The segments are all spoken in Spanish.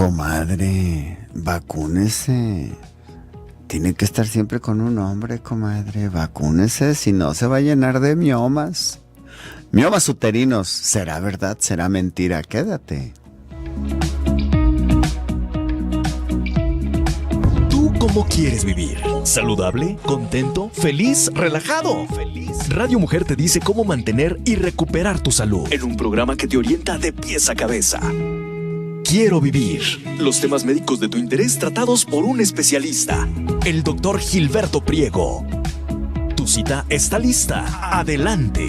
Comadre, vacúnese. Tiene que estar siempre con un hombre, comadre. Vacúnese, si no se va a llenar de miomas. Miomas uterinos. ¿Será verdad? ¿Será mentira? Quédate. ¿Tú cómo quieres vivir? ¿Saludable? ¿Contento? ¿Feliz? ¿Relajado? Radio Mujer te dice cómo mantener y recuperar tu salud en un programa que te orienta de pies a cabeza. Quiero vivir. Los temas médicos de tu interés tratados por un especialista, el doctor Gilberto Priego. Tu cita está lista. Adelante.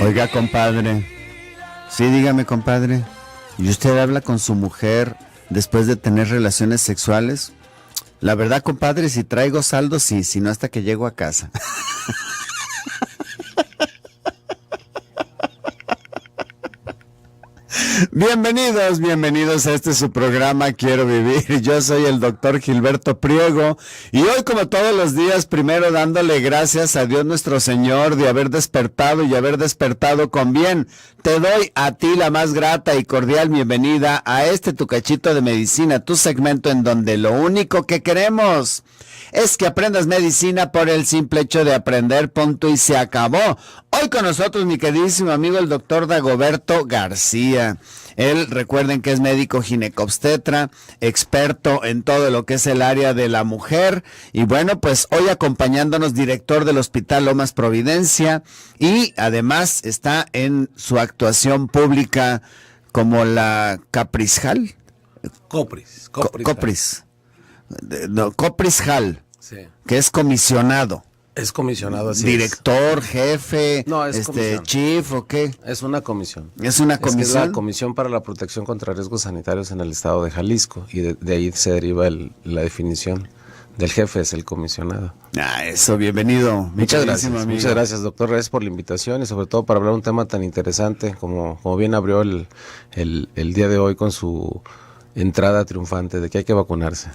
Oiga, compadre. Sí, dígame, compadre. ¿Y usted habla con su mujer después de tener relaciones sexuales? La verdad, compadre, si traigo saldo, sí, si no hasta que llego a casa. Bienvenidos a este su programa Quiero Vivir. Yo soy el doctor Gilberto Priego y hoy, como todos los días, primero dándole gracias a Dios nuestro Señor de haber despertado y haber despertado con bien. Te doy a ti la más grata y cordial bienvenida a este tu cachito de medicina, tu segmento en donde lo único que queremos es que aprendas medicina por el simple hecho de aprender, punto y se acabó. Hoy con nosotros mi queridísimo amigo el doctor Dagoberto García. Él, recuerden que es médico ginecobstetra, experto en todo lo que es el área de la mujer. Y bueno, pues hoy acompañándonos, director del Hospital Lomas Providencia. Y además está en su actuación pública como la Caprizhal. Copris. No, Caprizhal, Sí. que es comisionado. Es comisionado, así Director, jefe, No, es comisión. chief, ¿o qué? es una comisión. ¿Es una Es que es comisión? la Comisión para la Protección contra Riesgos Sanitarios en el estado de Jalisco, y de ahí se deriva la definición del jefe, es el comisionado. Eso, bienvenido. Muchas gracias, Amigo. doctor. Gracias por la invitación y sobre todo para hablar un tema tan interesante como bien abrió el día de hoy con su entrada triunfante de que hay que vacunarse.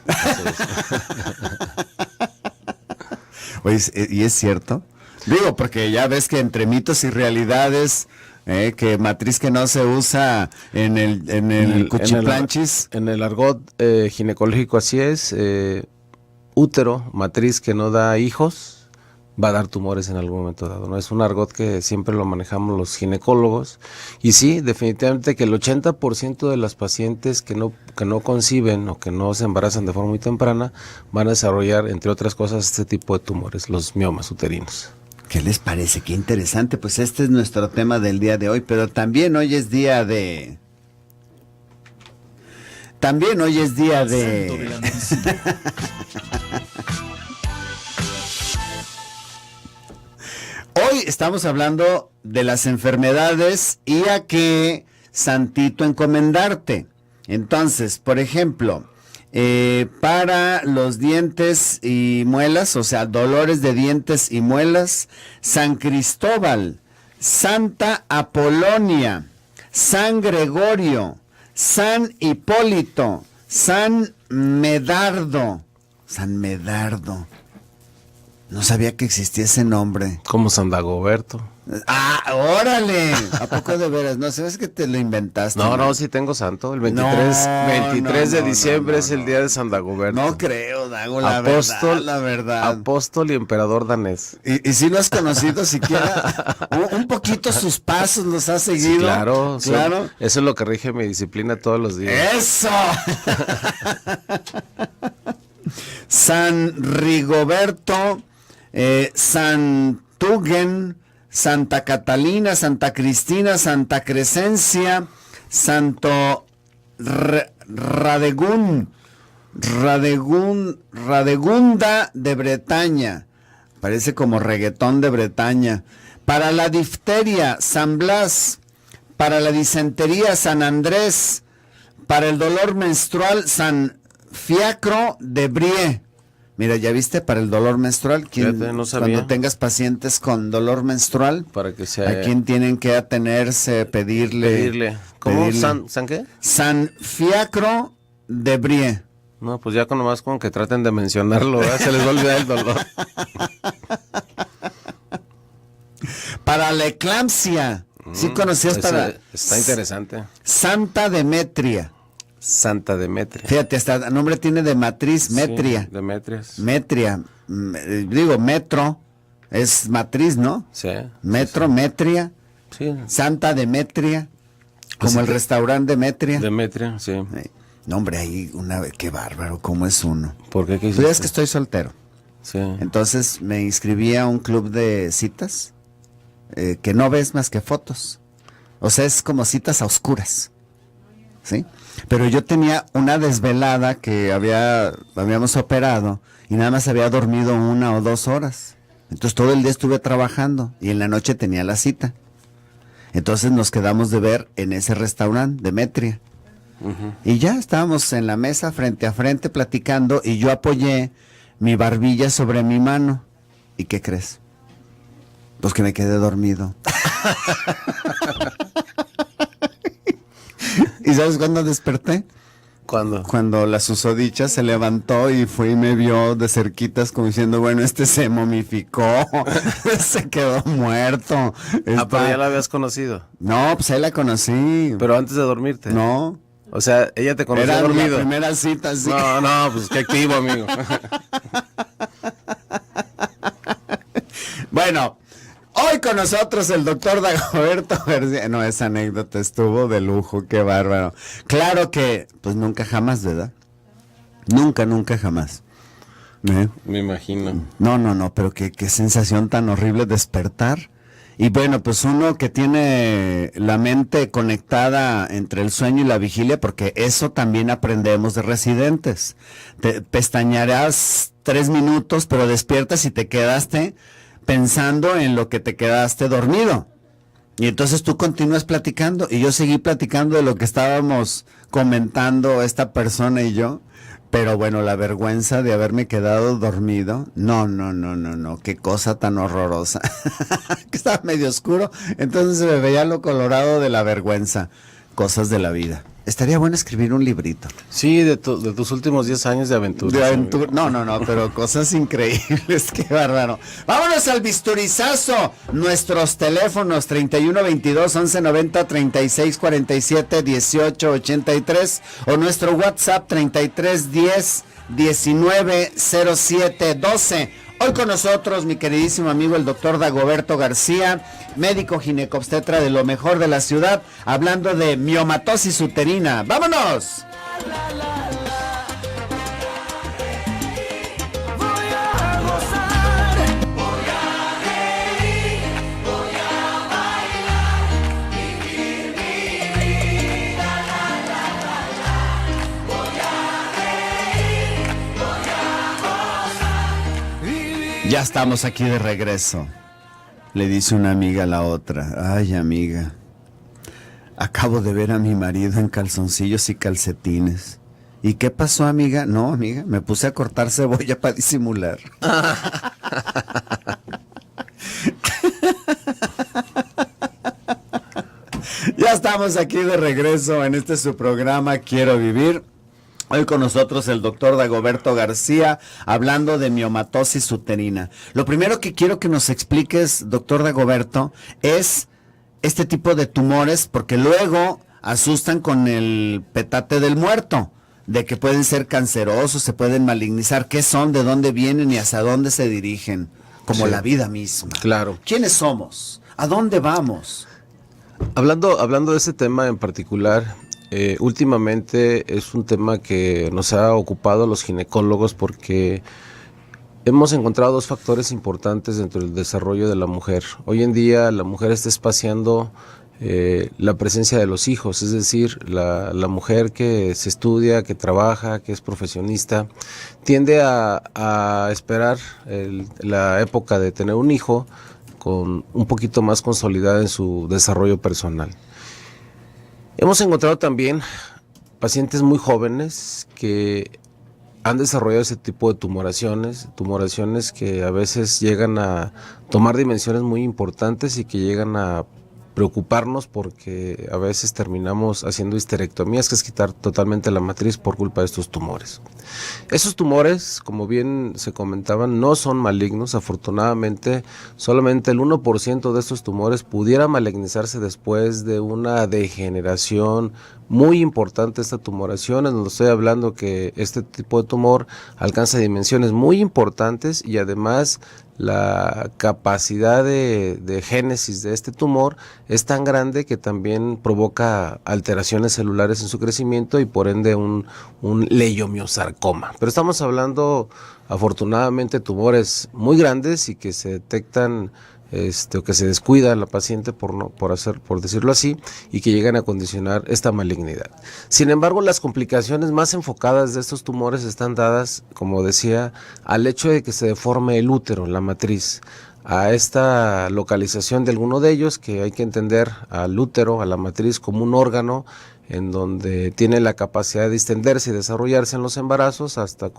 Oye, ¿y es cierto? Digo, porque ya ves que entre mitos y realidades, que matriz que no se usa en el cuchiplanchis. En el argot ginecológico así es, útero, matriz que no da hijos, va a dar tumores en algún momento dado, ¿no? Es un argot que siempre lo manejamos los ginecólogos. Y sí, definitivamente que el 80% de las pacientes que no conciben o que no se embarazan de forma muy temprana van a desarrollar, entre otras cosas, este tipo de tumores, los miomas uterinos. ¿Qué les parece? Qué interesante. Pues este es nuestro tema del día de hoy, pero también hoy es día de... Hoy estamos hablando de las enfermedades y a qué santito encomendarte. Entonces, por ejemplo, para los dientes y muelas, o sea, dolores de dientes y muelas, San Cristóbal, Santa Apolonia, San Gregorio, San Hipólito, San Medardo. San Medardo. No sabía que existía ese nombre. Como San Dagoberto. ¡Ah, órale! ¿A poco de veras? No, ¿sabes que te lo inventaste? No, sí tengo santo. El 23 de diciembre es el día de San Dagoberto. No creo, Dago, la verdad. Apóstol y emperador danés. ¿Y si lo has conocido siquiera? Un poquito sus pasos los has seguido. Sí, claro. Claro. Eso es lo que rige mi disciplina todos los días. ¡Eso! San Rigoberto, San Tugen, Santa Catalina, Santa Cristina, Santa Crescencia, Santo Radegunda de Bretaña. Parece como reggaetón de Bretaña. Para la difteria, San Blas. Para la disentería, San Andrés. Para el dolor menstrual, San Fiacro de Brie. Mira, ¿ya viste para el dolor menstrual? Fíjate, no sabía. Cuando tengas pacientes con dolor menstrual, Para que sea... ¿a quién tienen que atenerse, pedirle? ¿Cómo? pedirle? ¿San qué? San Fiacro de Brie. No, pues ya con nomás con que traten de mencionarlo, ¿verdad? Se les va a olvidar el dolor. Para la eclampsia. ¿Sí conocías para? Está interesante. Santa Demetria. Santa Demetria. Fíjate, hasta el nombre tiene de matriz, Metria. Sí, Demetrias. Metria. Digo, metro. Es matriz, ¿no? Sí. Metro, Metria. Sí. Santa Demetria. Como el restaurante Demetria. Demetria, sí. No, hombre, ahí una vez, qué bárbaro, ¿cómo es uno? ¿Por qué? ¿Qué Tú hiciste? sabes que estoy soltero. Sí. Entonces me inscribí a un club de citas que no ves más que fotos. O sea, es como citas a oscuras. ¿Sí? Pero yo tenía una desvelada que habíamos operado y nada más había dormido 1 o 2 horas. Entonces todo el día estuve trabajando y en la noche tenía la cita. Entonces nos quedamos de ver en ese restaurante, Demetria. Y ya estábamos en la mesa frente a frente platicando y yo apoyé mi barbilla sobre mi mano. ¿Y qué crees? Pues que me quedé dormido. ¿Y sabes cuándo desperté? ¿Cuándo? Cuando la susodicha se levantó y fue y me vio de cerquitas como diciendo, bueno, este se momificó, se quedó muerto. Pero ya la habías conocido. No, pues ahí la conocí. Pero antes de dormirte. No. O sea, ella te conocía Era dormido. la primera cita, sí. No, pues qué activo, amigo. Bueno, hoy con nosotros el doctor Dagoberto García. No, esa anécdota estuvo de lujo, qué bárbaro. Claro que, pues nunca jamás, ¿verdad? Nunca jamás. Me imagino. No, pero qué sensación tan horrible despertar. Y bueno, pues uno que tiene la mente conectada entre el sueño y la vigilia, porque eso también aprendemos de residentes. Te pestañearás 3 minutos, pero despiertas y te quedaste pensando en lo que te quedaste dormido. Y entonces tú continúas platicando y yo seguí platicando de lo que estábamos comentando esta persona y yo. Pero bueno, la vergüenza de haberme quedado dormido, no, qué cosa tan horrorosa. Que estaba medio oscuro, entonces se me veía lo colorado de la vergüenza. Cosas de la vida. Estaría bueno escribir un librito. Sí, de tus últimos 10 años de aventura. De aventura, no, pero cosas increíbles, qué bárbaro. Vámonos al bisturizazo. Nuestros teléfonos 3122-1190, 3647-1883 o nuestro WhatsApp 3310-190712. Hoy con nosotros mi queridísimo amigo el doctor Dagoberto García, médico ginecobstetra de lo mejor de la ciudad, hablando de miomatosis uterina. ¡Vámonos! Ya estamos aquí de regreso. Le dice una amiga a la otra, ay amiga, acabo de ver a mi marido en calzoncillos y calcetines. ¿Y qué pasó, amiga? No, amiga, me puse a cortar cebolla para disimular. Ya estamos aquí de regreso en este su programa Quiero Vivir. Hoy con nosotros el doctor Dagoberto García, hablando de miomatosis uterina. Lo primero que quiero que nos expliques, doctor Dagoberto, es este tipo de tumores, porque luego asustan con el petate del muerto, de que pueden ser cancerosos, se pueden malignizar. ¿Qué son? ¿De dónde vienen y hacia dónde se dirigen? Como Sí. la vida misma. Claro. ¿Quiénes somos? ¿A dónde vamos? Hablando de ese tema en particular, últimamente es un tema que nos ha ocupado los ginecólogos porque hemos encontrado 2 factores importantes dentro del desarrollo de la mujer. Hoy en día la mujer está espaciando la presencia de los hijos, es decir, la mujer que se estudia, que trabaja, que es profesionista, tiende a esperar la época de tener un hijo con un poquito más consolidada en su desarrollo personal. Hemos encontrado también pacientes muy jóvenes que han desarrollado ese tipo de tumoraciones que a veces llegan a tomar dimensiones muy importantes y que llegan a preocuparnos porque a veces terminamos haciendo histerectomías, que es quitar totalmente la matriz por culpa de estos tumores. Esos tumores, como bien se comentaban, no son malignos. Afortunadamente, solamente el 1% de estos tumores pudiera malignizarse después de una degeneración muy importante. Esta tumoración, en donde estoy hablando que este tipo de tumor alcanza dimensiones muy importantes y además la capacidad de génesis de este tumor es tan grande que también provoca alteraciones celulares en su crecimiento y por ende un leiomiosarcoma. Pero estamos hablando afortunadamente de tumores muy grandes y que se detectan o que se descuida la paciente por decirlo así, y que llegan a condicionar esta malignidad. Sin embargo, las complicaciones más enfocadas de estos tumores están dadas, como decía, al hecho de que se deforme el útero, la matriz, a esta localización de alguno de ellos, que hay que entender al útero, a la matriz, como un órgano en donde tiene la capacidad de distenderse y desarrollarse en los embarazos hasta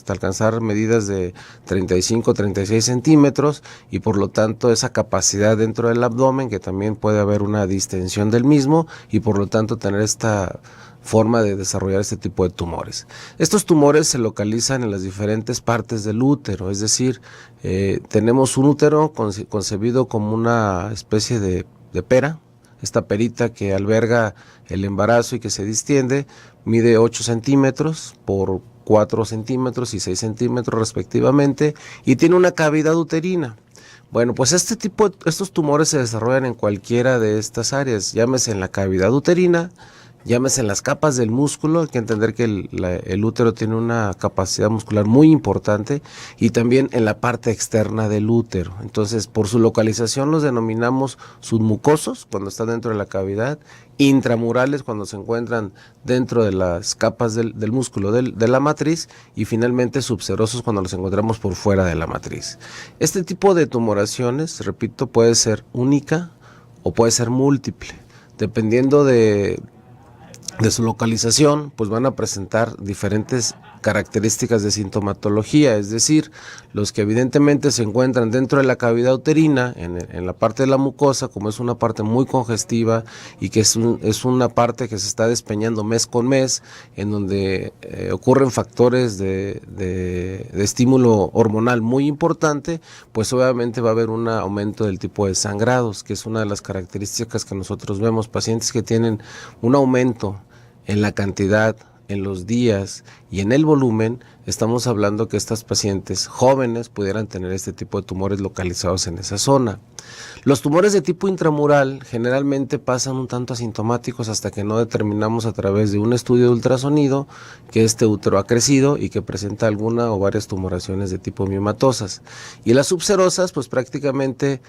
alcanzar medidas de 35, 36 centímetros, y por lo tanto esa capacidad dentro del abdomen, que también puede haber una distensión del mismo y por lo tanto tener esta forma de desarrollar este tipo de tumores. Estos tumores se localizan en las diferentes partes del útero, es decir, tenemos un útero concebido como una especie de pera. Esta perita que alberga el embarazo y que se distiende mide 8 centímetros por 4 centímetros y 6 centímetros respectivamente y tiene una cavidad uterina. Bueno, pues estos tumores se desarrollan en cualquiera de estas áreas, llámese en la cavidad uterina, llámese en las capas del músculo. Hay que entender que el útero tiene una capacidad muscular muy importante, y también en la parte externa del útero. Entonces, por su localización los denominamos submucosos cuando están dentro de la cavidad, intramurales cuando se encuentran dentro de las capas del músculo de la matriz, y finalmente subserosos cuando los encontramos por fuera de la matriz. Este tipo de tumoraciones, repito, puede ser única o puede ser múltiple, dependiendo de su localización, pues van a presentar diferentes características de sintomatología, es decir, los que evidentemente se encuentran dentro de la cavidad uterina, en la parte de la mucosa, como es una parte muy congestiva y que es una parte que se está despeñando mes con mes, en donde ocurren factores de estímulo hormonal muy importante, pues obviamente va a haber un aumento del tipo de sangrados, que es una de las características que nosotros vemos. Pacientes que tienen un aumento en la cantidad, en los días y en el volumen, estamos hablando que estas pacientes jóvenes pudieran tener este tipo de tumores localizados en esa zona. Los tumores de tipo intramural generalmente pasan un tanto asintomáticos hasta que no determinamos a través de un estudio de ultrasonido que este útero ha crecido y que presenta alguna o varias tumoraciones de tipo miomatosas. Y las subserosas, pues prácticamente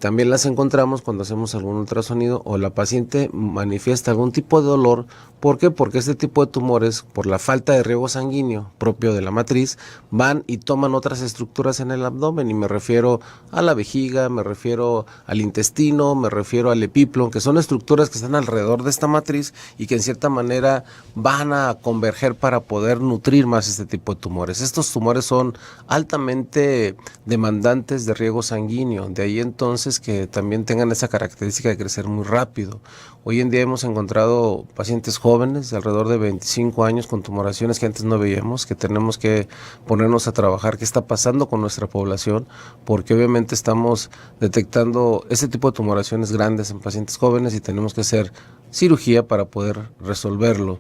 también las encontramos cuando hacemos algún ultrasonido o la paciente manifiesta algún tipo de dolor. ¿Por qué? Porque este tipo de tumores, por la falta de riego sanguíneo propio de la matriz, van y toman otras estructuras en el abdomen, y me refiero a la vejiga, me refiero al intestino, me refiero al epíplon, que son estructuras que están alrededor de esta matriz y que en cierta manera van a converger para poder nutrir más este tipo de tumores. Estos tumores son altamente demandantes de riego sanguíneo, de ahí entonces que también tengan esa característica de crecer muy rápido. Hoy en día hemos encontrado pacientes jóvenes de alrededor de 25 años con tumoraciones que antes no veíamos, que tenemos que ponernos a trabajar qué está pasando con nuestra población, porque obviamente estamos detectando este tipo de tumoraciones grandes en pacientes jóvenes y tenemos que hacer cirugía para poder resolverlo.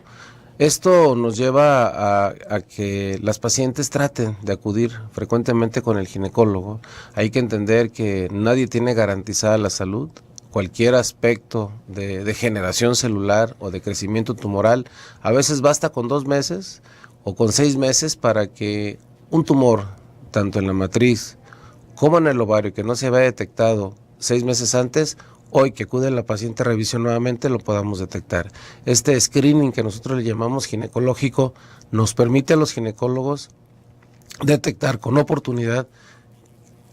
Esto nos lleva a que las pacientes traten de acudir frecuentemente con el ginecólogo. Hay que entender que nadie tiene garantizada la salud. Cualquier aspecto de degeneración celular o de crecimiento tumoral, a veces basta con 2 meses o con 6 meses para que un tumor, tanto en la matriz como en el ovario, que no se había detectado 6 meses antes, hoy que acude la paciente a revisión nuevamente lo podamos detectar. Este screening que nosotros le llamamos ginecológico nos permite a los ginecólogos detectar con oportunidad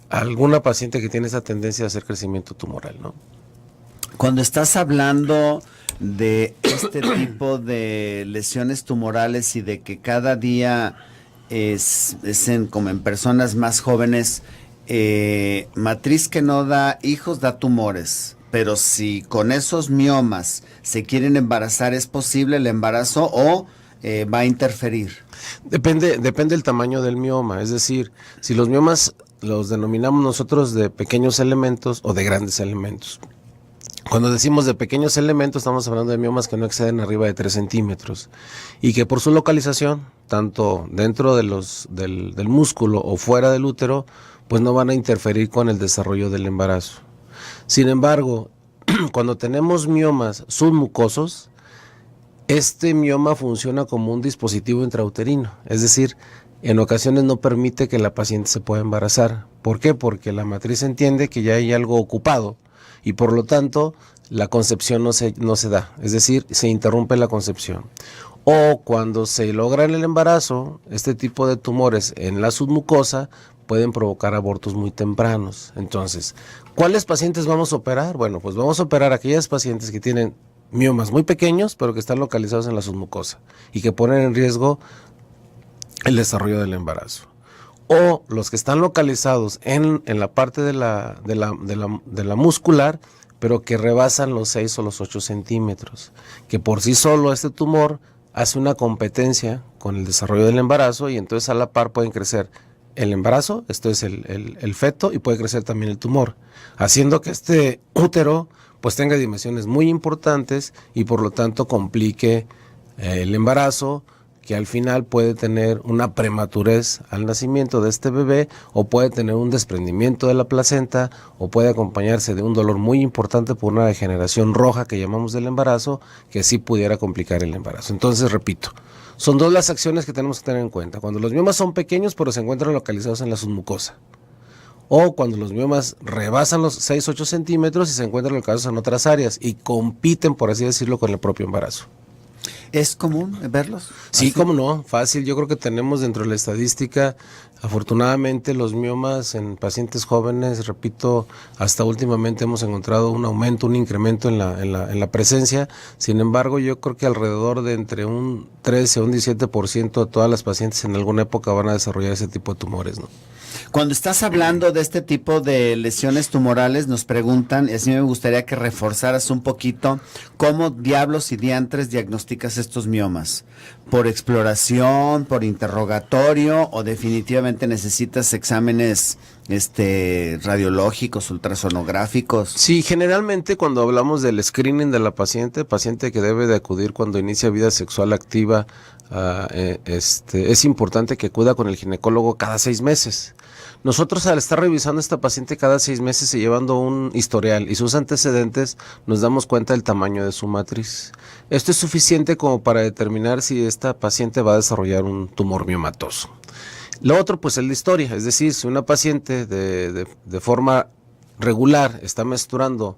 a alguna paciente que tiene esa tendencia a hacer crecimiento tumoral, ¿no? Cuando estás hablando de este tipo de lesiones tumorales y de que cada día como en personas más jóvenes, matriz que no da hijos, da tumores. Pero si con esos miomas se quieren embarazar, ¿es posible el embarazo o va a interferir? Depende del tamaño del mioma. Es decir, si los miomas los denominamos nosotros de pequeños elementos o de grandes elementos. Cuando decimos de pequeños elementos, estamos hablando de miomas que no exceden arriba de 3 centímetros y que por su localización, tanto dentro del músculo o fuera del útero, pues no van a interferir con el desarrollo del embarazo. Sin embargo, cuando tenemos miomas submucosos, este mioma funciona como un dispositivo intrauterino, es decir, en ocasiones no permite que la paciente se pueda embarazar. ¿Por qué? Porque la matriz entiende que ya hay algo ocupado y por lo tanto la concepción no se da, es decir, se interrumpe la concepción. O cuando se logra el embarazo, este tipo de tumores en la submucosa pueden provocar abortos muy tempranos. Entonces, ¿cuáles pacientes vamos a operar? Bueno, pues vamos a operar a aquellas pacientes que tienen miomas muy pequeños, pero que están localizados en la submucosa y que ponen en riesgo el desarrollo del embarazo. O los que están localizados en la parte de la muscular, pero que rebasan los 6 o los 8 centímetros, que por sí solo este tumor hace una competencia con el desarrollo del embarazo y entonces a la par pueden crecer el embarazo, esto es el feto, y puede crecer también el tumor, haciendo que este útero pues tenga dimensiones muy importantes y por lo tanto complique el embarazo, que al final puede tener una prematurez al nacimiento de este bebé o puede tener un desprendimiento de la placenta o puede acompañarse de un dolor muy importante por una degeneración roja que llamamos del embarazo, que sí pudiera complicar el embarazo. Entonces, repito, son dos las acciones que tenemos que tener en cuenta. Cuando los miomas son pequeños pero se encuentran localizados en la submucosa, o cuando los miomas rebasan los 6-8 centímetros y se encuentran localizados en otras áreas y compiten, por así decirlo, con el propio embarazo. ¿Es común verlos? Sí, ¿Así? cómo no, fácil. Yo creo que tenemos dentro de la estadística, afortunadamente, los miomas en pacientes jóvenes, repito, hasta últimamente hemos encontrado un aumento, un incremento en la presencia. Sin embargo, yo creo que alrededor de entre un 13 a un 17% de todas las pacientes en alguna época van a desarrollar ese tipo de tumores, ¿no? Cuando estás hablando de este tipo de lesiones tumorales, nos preguntan, y así me gustaría que reforzaras un poquito, ¿cómo diablos y diantres diagnosticas estos miomas? ¿Por exploración, por interrogatorio o definitivamente necesitas exámenes radiológicos, ultrasonográficos? Sí, generalmente cuando hablamos del screening de la paciente que debe de acudir cuando inicia vida sexual activa, es importante que acuda con el ginecólogo cada 6 meses. Nosotros al estar revisando a esta paciente cada 6 meses y llevando un historial y sus antecedentes, nos damos cuenta del tamaño de su matriz. Esto es suficiente como para determinar si esta paciente va a desarrollar un tumor miomatoso. Lo otro pues es la historia, es decir, si una paciente de forma regular está menstruando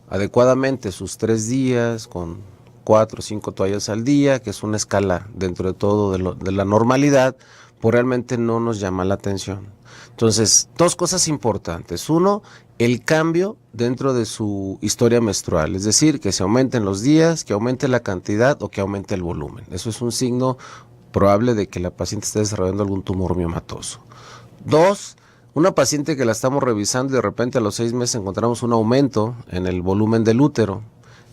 adecuadamente sus 3 días con 4 o 5 toallas al día, que es una escala dentro de todo de la normalidad, pues realmente no nos llama la atención. Entonces, 2 cosas importantes. 1, el cambio dentro de su historia menstrual, es decir, que se aumenten los días, que aumente la cantidad o que aumente el volumen. Eso es un signo probable de que la paciente esté desarrollando algún tumor miomatoso. 2, una paciente que la estamos revisando y de repente a los 6 meses encontramos un aumento en el volumen del útero.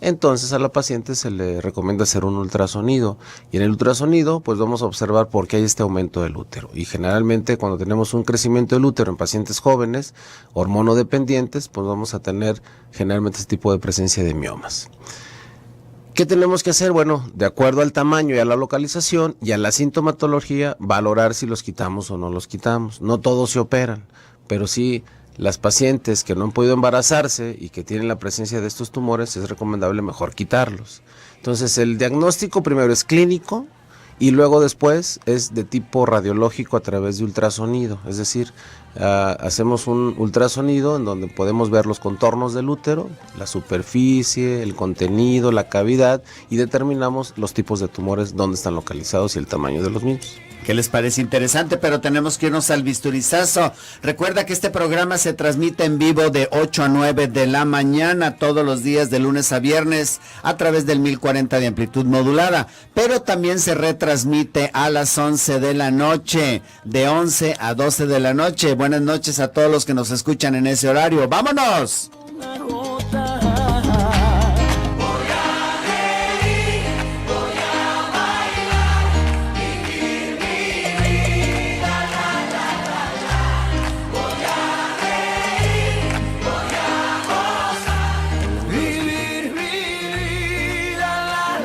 Entonces a la paciente se le recomienda hacer un ultrasonido y en el ultrasonido pues vamos a observar por qué hay este aumento del útero y generalmente cuando tenemos un crecimiento del útero en pacientes jóvenes, hormonodependientes, pues vamos a tener generalmente este tipo de presencia de miomas. ¿Qué tenemos que hacer? Bueno, de acuerdo al tamaño y a la localización y a la sintomatología, valorar si los quitamos o no los quitamos. No todos se operan, pero sí las pacientes que no han podido embarazarse y que tienen la presencia de estos tumores, es recomendable mejor quitarlos. Entonces, el diagnóstico primero es clínico y luego después es de tipo radiológico a través de ultrasonido. Es decir, hacemos un ultrasonido en donde podemos ver los contornos del útero, la superficie, el contenido, la cavidad y determinamos los tipos de tumores, dónde están localizados y el tamaño de los mismos. ¿Qué les parece? Interesante, pero tenemos que irnos al bisturizazo. Recuerda que este programa se transmite en vivo de 8 a 9 de la mañana, todos los días de lunes a viernes, a través del 1040 de amplitud modulada, pero también se retransmite a las 11 de la noche, de 11 a 12 de la noche. Buenas noches a todos los que nos escuchan en ese horario. ¡Vámonos!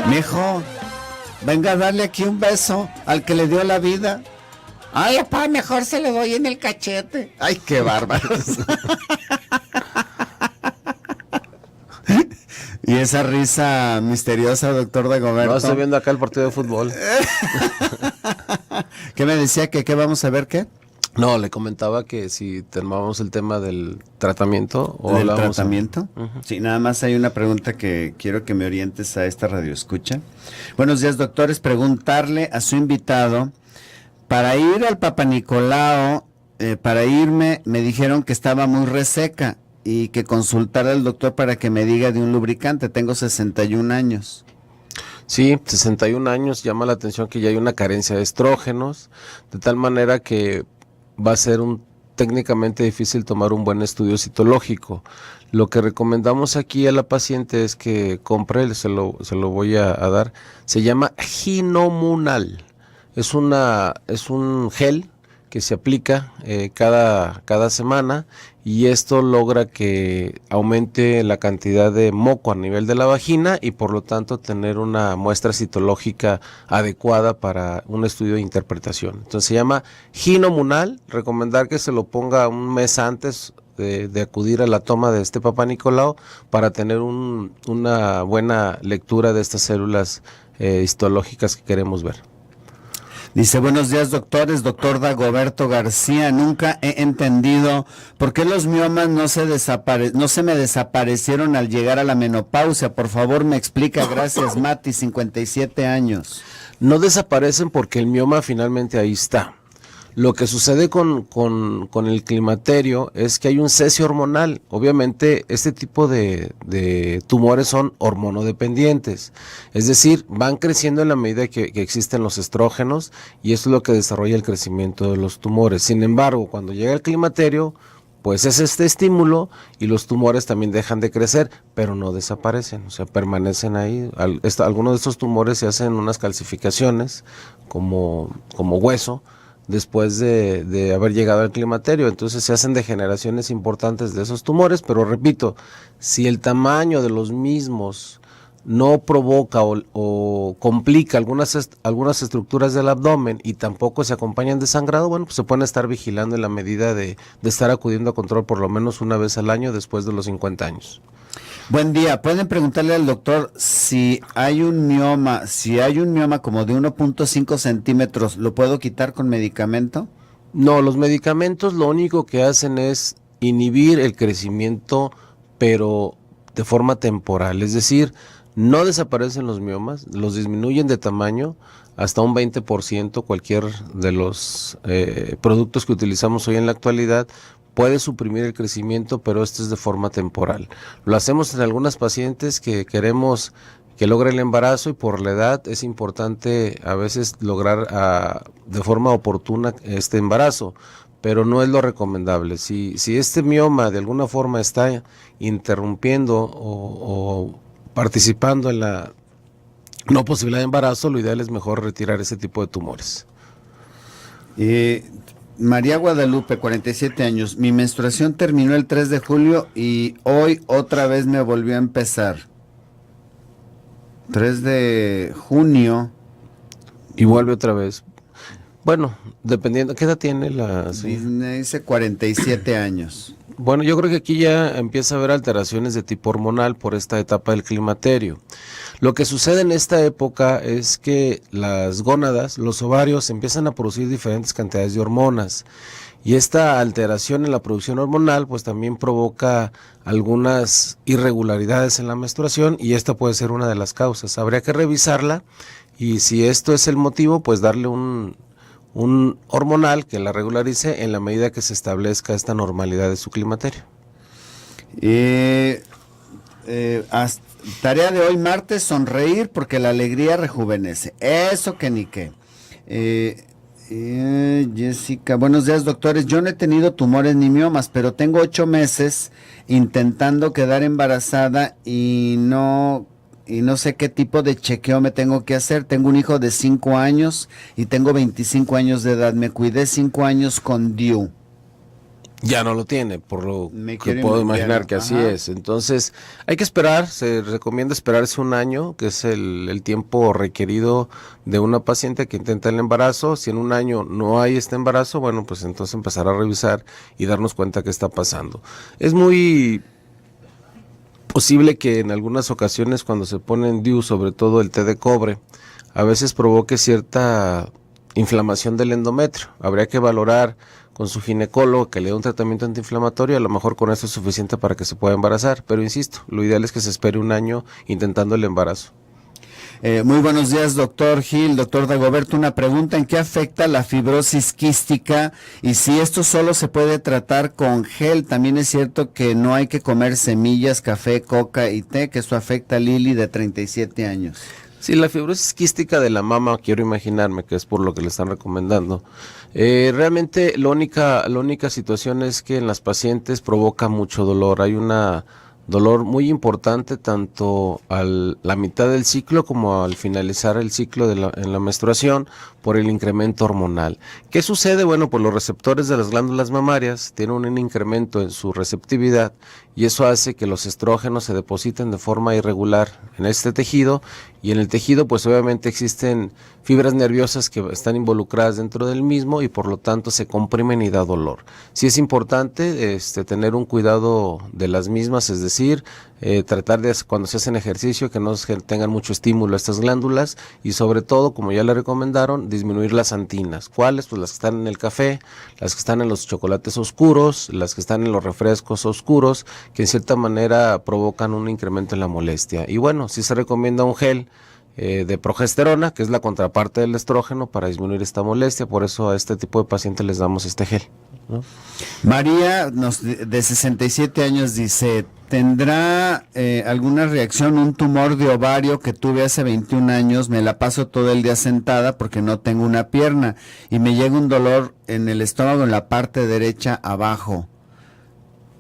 Mijo, venga a darle aquí un beso al que le dio la vida. Ay, papá, mejor se lo doy en el cachete. Ay, qué bárbaros. Y esa risa misteriosa, doctor Dagoberto. No, estoy viendo acá el partido de fútbol. ¿Qué me decía? ¿Qué vamos a ver qué? No, le comentaba que si tomábamos el tema del tratamiento o ¿Del hablábamos tratamiento? Sí, nada más hay una pregunta que quiero que me orientes a esta radioescucha. Buenos días, doctores. Preguntarle a su invitado, para ir al Papa Nicolau, para irme, me dijeron que estaba muy reseca y que consultara al doctor para que me diga de un lubricante. Tengo 61 años. Sí, 61 años, llama la atención que ya hay una carencia de estrógenos, de tal manera que va a ser técnicamente difícil tomar un buen estudio citológico. Lo que recomendamos aquí a la paciente es que compre, se lo voy a dar, se llama Ginomunal. Es un gel que se aplica cada semana, y esto logra que aumente la cantidad de moco a nivel de la vagina y por lo tanto tener una muestra citológica adecuada para un estudio de interpretación. Entonces se llama Ginomunal. Recomendar que se lo ponga un mes antes de acudir a la toma de este Papa Nicolau para tener una buena lectura de estas células histológicas que queremos ver. Dice, buenos días, doctores, doctor Dagoberto García. Nunca he entendido por qué los miomas no se me desaparecieron al llegar a la menopausia. Por favor, me explica. Gracias, Mati, 57 años. No desaparecen porque el mioma finalmente ahí está. Lo que sucede con el climaterio es que hay un cese hormonal. Obviamente este tipo de tumores son hormonodependientes, es decir, van creciendo en la medida que existen los estrógenos, y eso es lo que desarrolla el crecimiento de los tumores. Sin embargo, cuando llega el climaterio, pues es este estímulo y los tumores también dejan de crecer, pero no desaparecen, o sea, permanecen ahí. Algunos de estos tumores se hacen unas calcificaciones como hueso, después de haber llegado al climaterio. Entonces se hacen degeneraciones importantes de esos tumores, pero repito, si el tamaño de los mismos no provoca o complica algunas estructuras del abdomen y tampoco se acompañan de sangrado, bueno, pues se pueden estar vigilando en la medida de estar acudiendo a control por lo menos una vez al año después de los 50 años. Buen día, pueden preguntarle al doctor si hay un mioma como de 1.5 centímetros, ¿lo puedo quitar con medicamento? No, los medicamentos lo único que hacen es inhibir el crecimiento, pero de forma temporal, es decir, no desaparecen los miomas, los disminuyen de tamaño hasta un 20%, cualquier de los productos que utilizamos hoy en la actualidad puede suprimir el crecimiento, pero esto es de forma temporal. Lo hacemos en algunas pacientes que queremos que logre el embarazo, y por la edad es importante a veces lograr de forma oportuna este embarazo, pero no es lo recomendable. Si este mioma de alguna forma está interrumpiendo o participando en la no posibilidad de embarazo, lo ideal es mejor retirar ese tipo de tumores. María Guadalupe, 47 años. Mi menstruación terminó el 3 de julio y hoy otra vez me volvió a empezar. 3 de junio. Y vuelve otra vez. Bueno, dependiendo, ¿qué edad tiene la señora? Me dice 47 años. Bueno, yo creo que aquí ya empieza a haber alteraciones de tipo hormonal por esta etapa del climaterio. Lo que sucede en esta época es que las gónadas, los ovarios, empiezan a producir diferentes cantidades de hormonas, y esta alteración en la producción hormonal pues también provoca algunas irregularidades en la menstruación, y esta puede ser una de las causas. Habría que revisarla, y si esto es el motivo, pues darle un un hormonal que la regularice en la medida que se establezca esta normalidad de su climaterio. Tarea de hoy martes, sonreír porque la alegría rejuvenece. Eso que ni qué. Jessica, buenos días doctores, yo no he tenido tumores ni miomas, pero tengo 8 meses intentando quedar embarazada y no sé qué tipo de chequeo me tengo que hacer. Tengo un hijo de 5 años y tengo 25 años de edad, me cuidé 5 años con DIU. Ya no lo tiene, por lo que puedo imaginar que así es. Entonces, hay que esperar, se recomienda esperarse un año, que es el tiempo requerido de una paciente que intenta el embarazo. Si en un año no hay este embarazo, bueno, pues entonces empezar a revisar y darnos cuenta qué está pasando. Es muy posible que en algunas ocasiones cuando se pone en DIU, sobre todo el té de cobre, a veces provoque cierta inflamación del endometrio. Habría que valorar con su ginecólogo que le dé un tratamiento antiinflamatorio, a lo mejor con eso es suficiente para que se pueda embarazar, pero insisto, lo ideal es que se espere un año intentando el embarazo. Muy buenos días, doctor Gil, doctor Dagoberto, una pregunta: ¿en qué afecta la fibrosis quística y si esto solo se puede tratar con gel? También es cierto que no hay que comer semillas, café, coca y té, que eso afecta a Lili de 37 años. Sí, la fibrosis quística de la mama, quiero imaginarme que es por lo que le están recomendando. Realmente la única situación es que en las pacientes provoca mucho dolor. Hay una dolor muy importante tanto a la mitad del ciclo como al finalizar el ciclo en la menstruación por el incremento hormonal. ¿Qué sucede? Bueno, pues los receptores de las glándulas mamarias tienen un incremento en su receptividad y eso hace que los estrógenos se depositen de forma irregular en este tejido, y en el tejido pues obviamente existen fibras nerviosas que están involucradas dentro del mismo y por lo tanto se comprimen y da dolor. Sí es importante tener un cuidado de las mismas, es decir, tratar de cuando se hacen ejercicio que no tengan mucho estímulo a estas glándulas y sobre todo, como ya le recomendaron, disminuir las antinas. ¿Cuáles? Pues las que están en el café, las que están en los chocolates oscuros, las que están en los refrescos oscuros, que en cierta manera provocan un incremento en la molestia. Y bueno, sí se recomienda un gel de progesterona, que es la contraparte del estrógeno, para disminuir esta molestia. Por eso a este tipo de pacientes les damos este gel, ¿no? María, de 67 años, dice: ¿tendrá alguna reacción un tumor de ovario que tuve hace 21 años? Me la paso todo el día sentada porque no tengo una pierna y me llega un dolor en el estómago en la parte derecha abajo.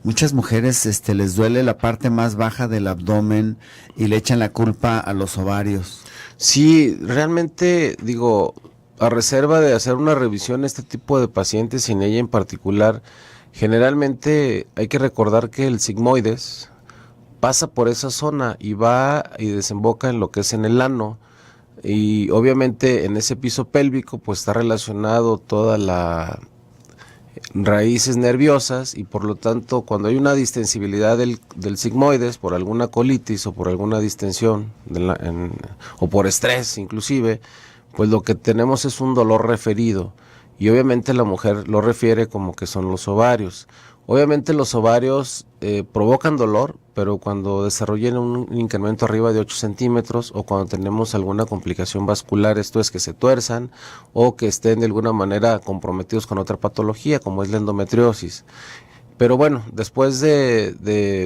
Muchas mujeres les duele la parte más baja del abdomen y le echan la culpa a los ovarios. Sí, realmente digo, a reserva de hacer una revisión a este tipo de pacientes y en ella en particular, generalmente hay que recordar que el sigmoides pasa por esa zona y va y desemboca en lo que es en el ano, y obviamente en ese piso pélvico pues está relacionado toda la raíces nerviosas, y por lo tanto cuando hay una distensibilidad del sigmoides por alguna colitis o por alguna distensión o por estrés inclusive, pues lo que tenemos es un dolor referido, y obviamente la mujer lo refiere como que son los ovarios. Obviamente los ovarios provocan dolor, pero cuando desarrollen un incremento arriba de 8 centímetros o cuando tenemos alguna complicación vascular, esto es que se tuerzan o que estén de alguna manera comprometidos con otra patología como es la endometriosis. Pero bueno, después de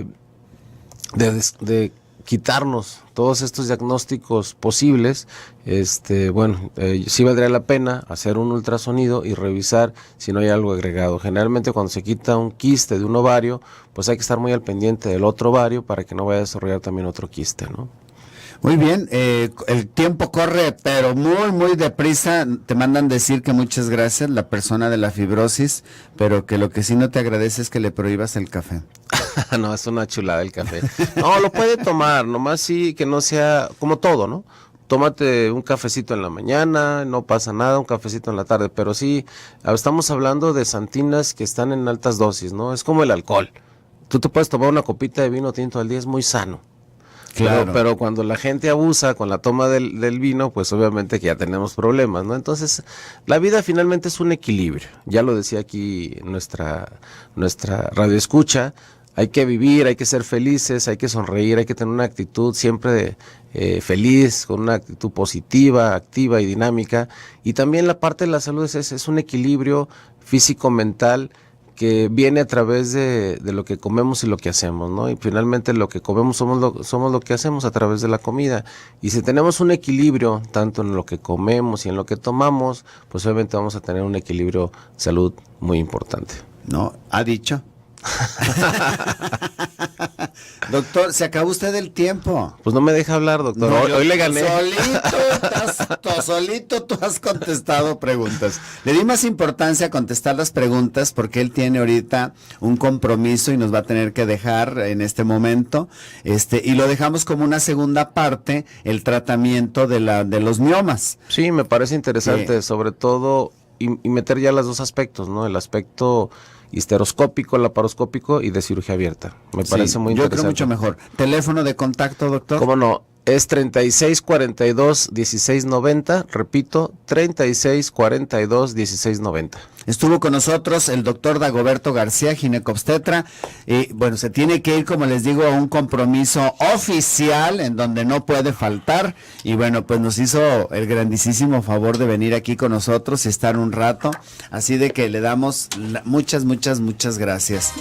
quitarnos todos estos diagnósticos posibles, sí valdría la pena hacer un ultrasonido y revisar si no hay algo agregado. Generalmente cuando se quita un quiste de un ovario, pues hay que estar muy al pendiente del otro ovario para que no vaya a desarrollar también otro quiste, ¿no? Muy bien, el tiempo corre, pero muy, muy deprisa. Te mandan decir que muchas gracias, la persona de la fibrosis, pero que lo que sí no te agradece es que le prohíbas el café. No, es una chulada el café. No, lo puede tomar, nomás sí que no sea como todo, ¿no? Tómate un cafecito en la mañana, no pasa nada, un cafecito en la tarde, pero sí, estamos hablando de santinas que están en altas dosis, ¿no? Es como el alcohol. Tú te puedes tomar una copita de vino tinto al día, es muy sano. Claro. Pero cuando la gente abusa con la toma del vino, pues obviamente que ya tenemos problemas, ¿no? Entonces, la vida finalmente es un equilibrio. Ya lo decía aquí nuestra radioescucha, Hay que vivir, hay que ser felices, hay que sonreír, hay que tener una actitud siempre feliz, con una actitud positiva, activa y dinámica. Y también la parte de la salud es un equilibrio físico-mental que viene a través de lo que comemos y lo que hacemos, ¿no? Y finalmente lo que comemos somos lo que hacemos a través de la comida. Y si tenemos un equilibrio tanto en lo que comemos y en lo que tomamos, pues obviamente vamos a tener un equilibrio salud muy importante. No, ha dicho. Doctor, se acabó usted el tiempo. Pues no me deja hablar, doctor. No, hoy le gané. Solito tú has contestado preguntas. Le di más importancia a contestar las preguntas porque él tiene ahorita un compromiso y nos va a tener que dejar en este momento. Y lo dejamos como una segunda parte, el tratamiento de los miomas. Sí, me parece interesante, sobre todo, y meter ya los dos aspectos, ¿no? El aspecto histeroscópico, laparoscópico y de cirugía abierta. Me parece muy interesante. Yo creo mucho mejor. ¿Teléfono de contacto, doctor? ¿Cómo no? Es 3642-1690, repito, 3642-1690. Estuvo con nosotros el doctor Dagoberto García, ginecobstetra, y bueno, se tiene que ir, como les digo, a un compromiso oficial en donde no puede faltar, y bueno, pues nos hizo el grandísimo favor de venir aquí con nosotros y estar un rato, así de que le damos muchas gracias.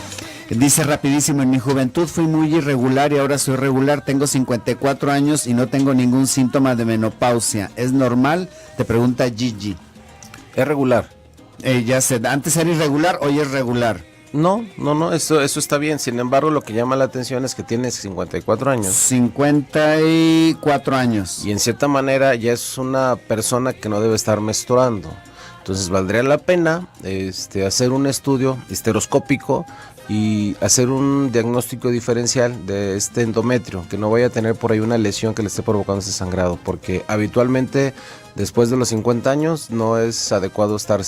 Dice rapidísimo, en mi juventud fui muy irregular y ahora soy regular, tengo 54 años y no tengo ningún síntoma de menopausia, ¿es normal? Te pregunta Gigi. Es regular. Ya sé, antes era irregular, hoy es regular. No, eso está bien. Sin embargo, lo que llama la atención es que tienes 54 años. 54 años. Y en cierta manera ya es una persona que no debe estar menstruando. Entonces valdría la pena hacer un estudio histeroscópico y hacer un diagnóstico diferencial de este endometrio, que no vaya a tener por ahí una lesión que le esté provocando ese sangrado, porque habitualmente después de los 50 años no es adecuado estar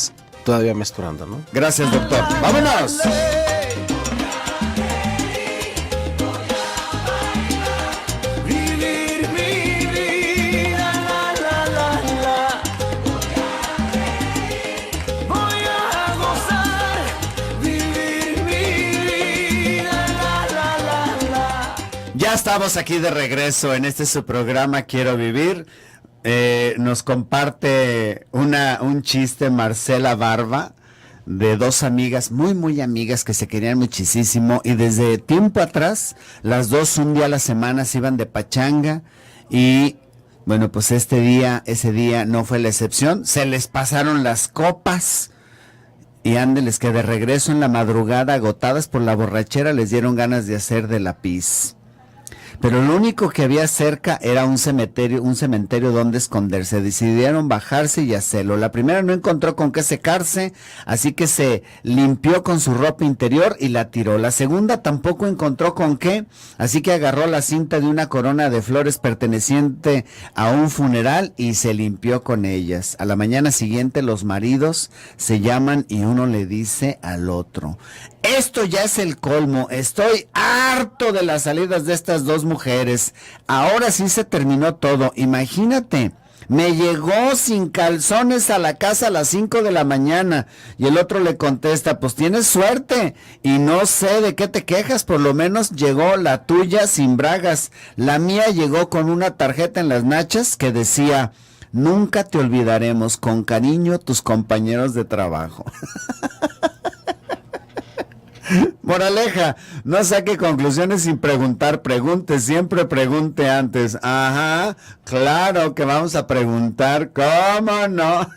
todavía menstruando, ¿no? Gracias, doctor. ¡Vámonos! Ya estamos aquí de regreso en su programa Quiero Vivir. Nos comparte un chiste Marcela Barba de dos amigas, muy amigas, que se querían muchísimo, y desde tiempo atrás las dos un día a la semana se iban de pachanga, y bueno, pues ese día no fue la excepción. Se les pasaron las copas y ándeles que de regreso en la madrugada, agotadas por la borrachera, les dieron ganas de hacer de la pis. Pero lo único que había cerca era un cementerio donde esconderse. Decidieron bajarse y hacerlo. La primera no encontró con qué secarse, así que se limpió con su ropa interior y la tiró. La segunda tampoco encontró con qué, así que agarró la cinta de una corona de flores perteneciente a un funeral y se limpió con ellas. A la mañana siguiente los maridos se llaman y uno le dice al otro: esto ya es el colmo, estoy harto de las salidas de estas dos mujeres, ahora sí se terminó todo. Imagínate, me llegó sin calzones a la casa a las 5 de la mañana, y el otro le contesta: pues tienes suerte, y no sé de qué te quejas, por lo menos llegó la tuya sin bragas, la mía llegó con una tarjeta en las nachas que decía: nunca te olvidaremos, con cariño, tus compañeros de trabajo. Moraleja, no saque conclusiones sin preguntar, pregunte, siempre pregunte antes. Ajá, claro que vamos a preguntar, ¿cómo no?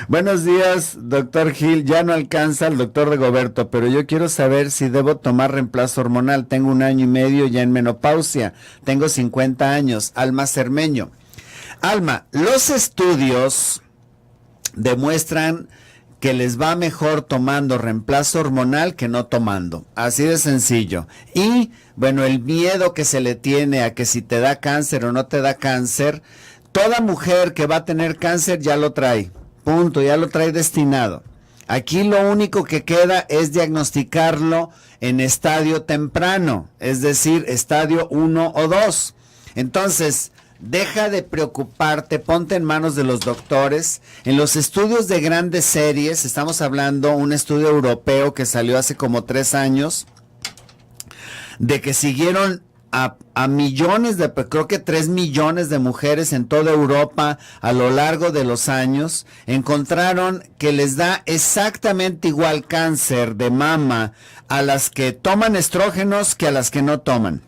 Buenos días, doctor Gil, ya no alcanza el doctor Dagoberto, pero yo quiero saber si debo tomar reemplazo hormonal. Tengo 1 año y medio ya en menopausia, tengo 50 años, Alma Cermeño. Alma, los estudios demuestran que les va mejor tomando reemplazo hormonal que no tomando, así de sencillo. Y bueno, el miedo que se le tiene a que si te da cáncer o no te da cáncer, toda mujer que va a tener cáncer ya lo trae, punto, ya lo trae destinado. Aquí lo único que queda es diagnosticarlo en estadio temprano, es decir, estadio 1 o 2. Entonces, deja de preocuparte, ponte en manos de los doctores. En los estudios de grandes series, estamos hablando un estudio europeo que salió hace como 3 años, de que siguieron a millones creo que 3 millones de mujeres en toda Europa a lo largo de los años, encontraron que les da exactamente igual cáncer de mama a las que toman estrógenos que a las que no toman.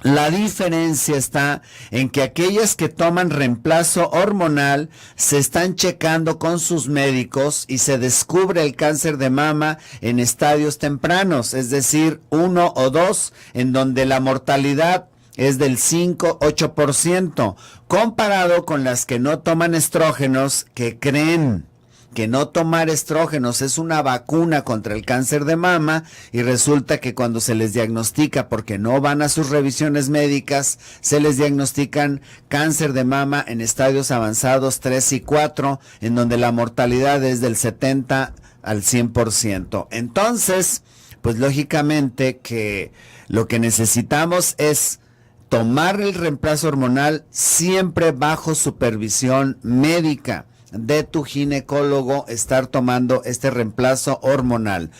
La diferencia está en que aquellas que toman reemplazo hormonal se están checando con sus médicos y se descubre el cáncer de mama en estadios tempranos, es decir, 1 o 2, en donde la mortalidad es del 5-8%, comparado con las que no toman estrógenos, que creen que no tomar estrógenos es una vacuna contra el cáncer de mama, y resulta que cuando se les diagnostica, porque no van a sus revisiones médicas, se les diagnostican cáncer de mama en estadios avanzados 3 y 4, en donde la mortalidad es del 70 al 100%. Entonces, pues lógicamente que lo que necesitamos es tomar el reemplazo hormonal siempre bajo supervisión médica de tu ginecólogo, estar tomando este reemplazo hormonal.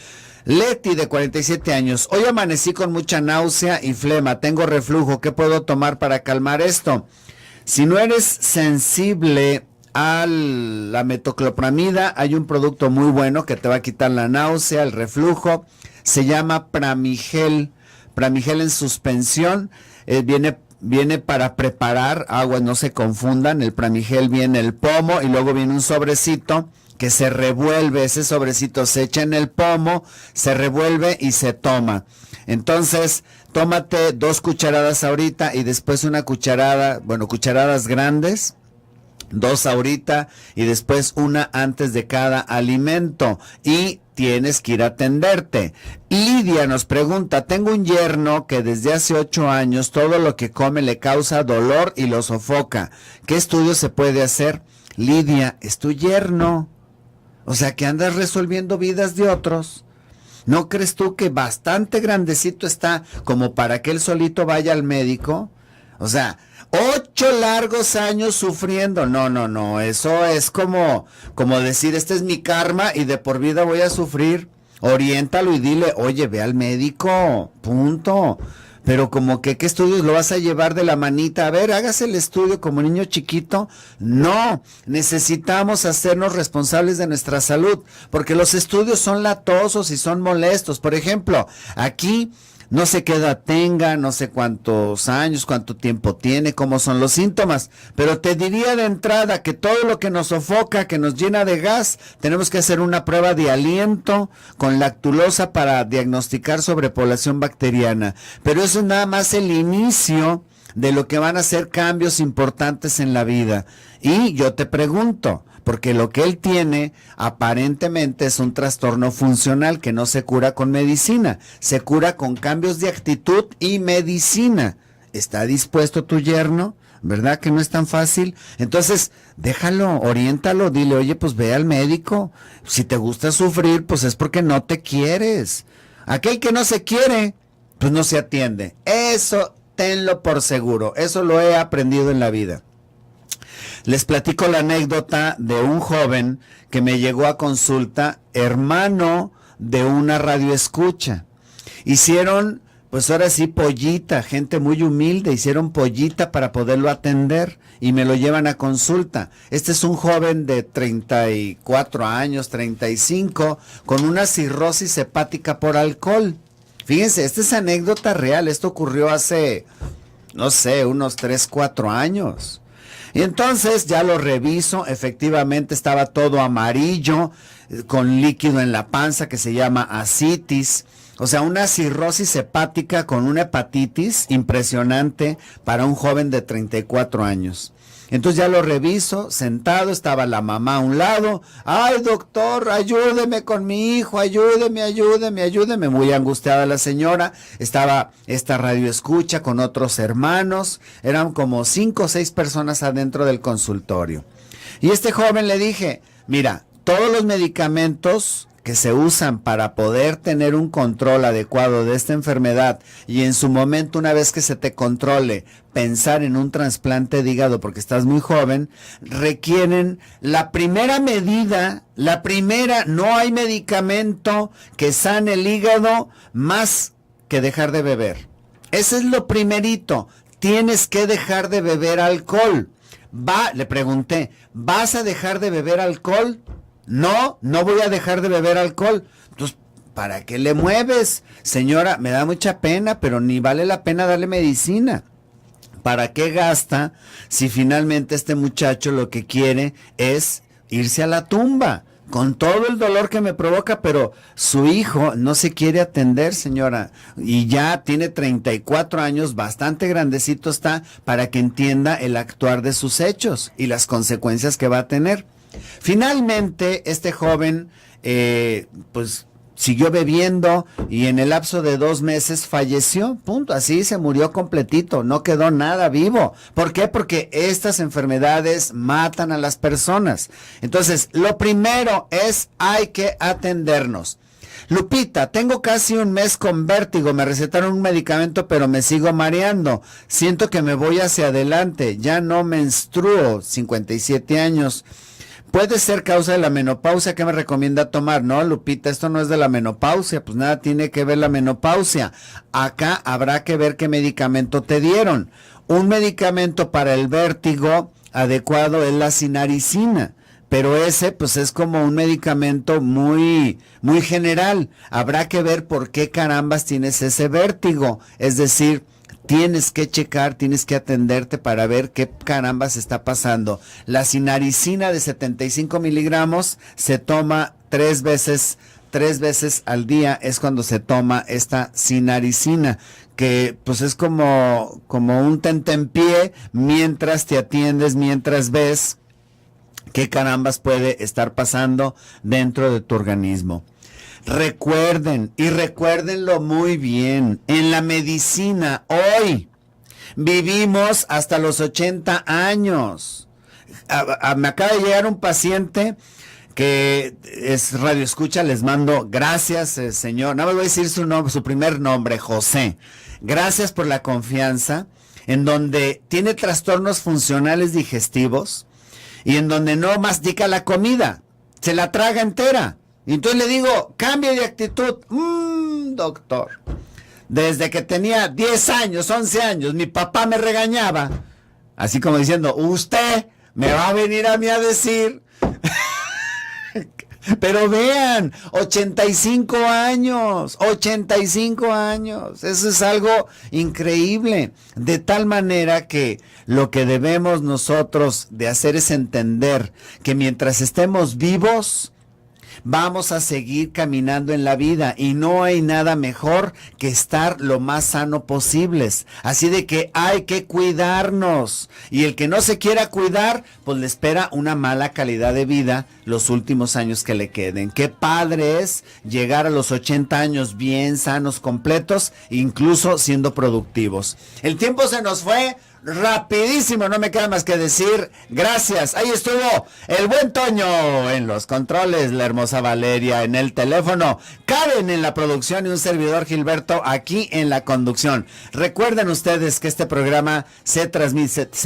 Leti, de 47 años, hoy amanecí con mucha náusea y flema, tengo reflujo, ¿qué puedo tomar para calmar esto? Si no eres sensible a la metoclopramida, hay un producto muy bueno que te va a quitar la náusea, el reflujo, se llama Pramigel en suspensión, viene para preparar agua, no se confundan, el Pramigel viene el pomo y luego viene un sobrecito que se revuelve, ese sobrecito se echa en el pomo, se revuelve y se toma. Entonces, tómate 2 cucharadas ahorita y después una cucharada, cucharadas grandes, 2 ahorita y después una antes de cada alimento, y tienes que ir a atenderte. Lidia nos pregunta, tengo un yerno que desde hace 8 años todo lo que come le causa dolor y lo sofoca. ¿Qué estudio se puede hacer? Lidia, es tu yerno. O sea, que andas resolviendo vidas de otros. ¿No crees tú que bastante grandecito está como para que él solito vaya al médico? O sea, 8 largos años sufriendo. No, eso es como decir, este es mi karma y de por vida voy a sufrir. Oriéntalo y dile, oye, ve al médico, punto. Pero como que, ¿qué estudios lo vas a llevar de la manita? A ver, hágase el estudio como niño chiquito. No, necesitamos hacernos responsables de nuestra salud, porque los estudios son latosos y son molestos. Por ejemplo, aquí no sé qué edad tenga, no sé cuántos años, cuánto tiempo tiene, cómo son los síntomas, pero te diría de entrada que todo lo que nos sofoca, que nos llena de gas, tenemos que hacer una prueba de aliento con lactulosa para diagnosticar sobrepoblación bacteriana. Pero eso es nada más el inicio de lo que van a ser cambios importantes en la vida. Y yo te pregunto, porque lo que él tiene aparentemente es un trastorno funcional que no se cura con medicina, se cura con cambios de actitud y medicina. ¿Está dispuesto tu yerno? ¿Verdad que no es tan fácil? Entonces, déjalo, oriéntalo, dile, oye, pues ve al médico. Si te gusta sufrir, pues es porque no te quieres. Aquel que no se quiere, pues no se atiende. Eso tenlo por seguro, eso lo he aprendido en la vida. Les platico la anécdota de un joven que me llegó a consulta, hermano de una radioescucha. Hicieron, pues ahora sí, pollita, gente muy humilde, hicieron pollita para poderlo atender y me lo llevan a consulta. Este es un joven de 34 años, 35, con una cirrosis hepática por alcohol. Fíjense, esta es anécdota real, esto ocurrió hace, no sé, unos 3, 4 años. Y entonces ya lo reviso, efectivamente estaba todo amarillo, con líquido en la panza que se llama ascitis, o sea, una cirrosis hepática con una hepatitis impresionante para un joven de 34 años. Entonces ya lo reviso, sentado, estaba la mamá a un lado. Ay, doctor, ayúdeme con mi hijo, ayúdeme. Muy angustiada la señora. Estaba esta radioescucha con otros hermanos. Eran como 5 o 6 personas adentro del consultorio. Y este joven le dije, mira, todos los medicamentos que se usan para poder tener un control adecuado de esta enfermedad y en su momento, una vez que se te controle, pensar en un trasplante de hígado porque estás muy joven, requieren la primera medida, no hay medicamento que sane el hígado más que dejar de beber. Ese es lo primerito, tienes que dejar de beber alcohol. Le pregunté, ¿vas a dejar de beber alcohol? No voy a dejar de beber alcohol. Entonces, ¿para qué le mueves? Señora, me da mucha pena, pero ni vale la pena darle medicina. ¿Para qué gasta si finalmente este muchacho lo que quiere es irse a la tumba? Con todo el dolor que me provoca, pero su hijo no se quiere atender, señora, y ya tiene 34 años, bastante grandecito está, para que entienda el actuar de sus hechos y las consecuencias que va a tener. Finalmente, este joven, pues, siguió bebiendo y en el lapso de 2 meses falleció, punto, así se murió completito, no quedó nada vivo. ¿Por qué? Porque estas enfermedades matan a las personas. Entonces, lo primero es, hay que atendernos. Lupita, tengo casi 1 mes con vértigo, me recetaron un medicamento pero me sigo mareando, siento que me voy hacia adelante, ya no menstruo, 57 años. Puede ser causa de la menopausia. ¿Qué me recomienda tomar? No, Lupita, esto no es de la menopausia, pues nada tiene que ver la menopausia. Acá habrá que ver qué medicamento te dieron. Un medicamento para el vértigo adecuado es la sinaricina, pero ese pues es como un medicamento muy general. Habrá que ver por qué carambas tienes ese vértigo, es decir, tienes que checar, tienes que atenderte para ver qué carambas está pasando. La sinaricina de 75 miligramos se toma 3 veces al día, es cuando se toma esta sinaricina, que pues es como un tentempié mientras te atiendes, mientras ves qué carambas puede estar pasando dentro de tu organismo. Recuerden, y recuérdenlo muy bien, en la medicina hoy vivimos hasta los 80 años. Me acaba de llegar un paciente que es radio escucha, les mando gracias, señor, no me voy a decir su primer nombre, José. Gracias por la confianza, en donde tiene trastornos funcionales digestivos y en donde no mastica la comida, se la traga entera. Y entonces le digo, cambie de actitud. Doctor, desde que tenía 10 años, 11 años, mi papá me regañaba, así como diciendo, usted me va a venir a mí a decir. Pero vean, 85 años, eso es algo increíble, de tal manera que lo que debemos nosotros de hacer es entender que mientras estemos vivos, vamos a seguir caminando en la vida y no hay nada mejor que estar lo más sano posibles. Así de que hay que cuidarnos. Y el que no se quiera cuidar, pues le espera una mala calidad de vida los últimos años que le queden. Qué padre es llegar a los 80 años bien sanos, completos, incluso siendo productivos. El tiempo se nos fue rapidísimo, no me queda más que decir gracias. Ahí estuvo el buen Toño en los controles, la hermosa Valeria en el teléfono, Karen en la producción y un servidor Gilberto aquí en la conducción. Recuerden ustedes que este programa se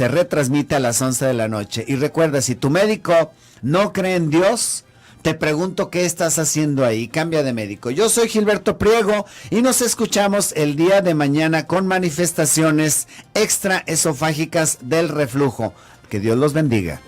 retransmite a las 11 de la noche. Y recuerda, si tu médico no cree en Dios, te pregunto qué estás haciendo ahí. Cambia de médico. Yo soy Gilberto Priego y nos escuchamos el día de mañana con manifestaciones extraesofágicas del reflujo. Que Dios los bendiga.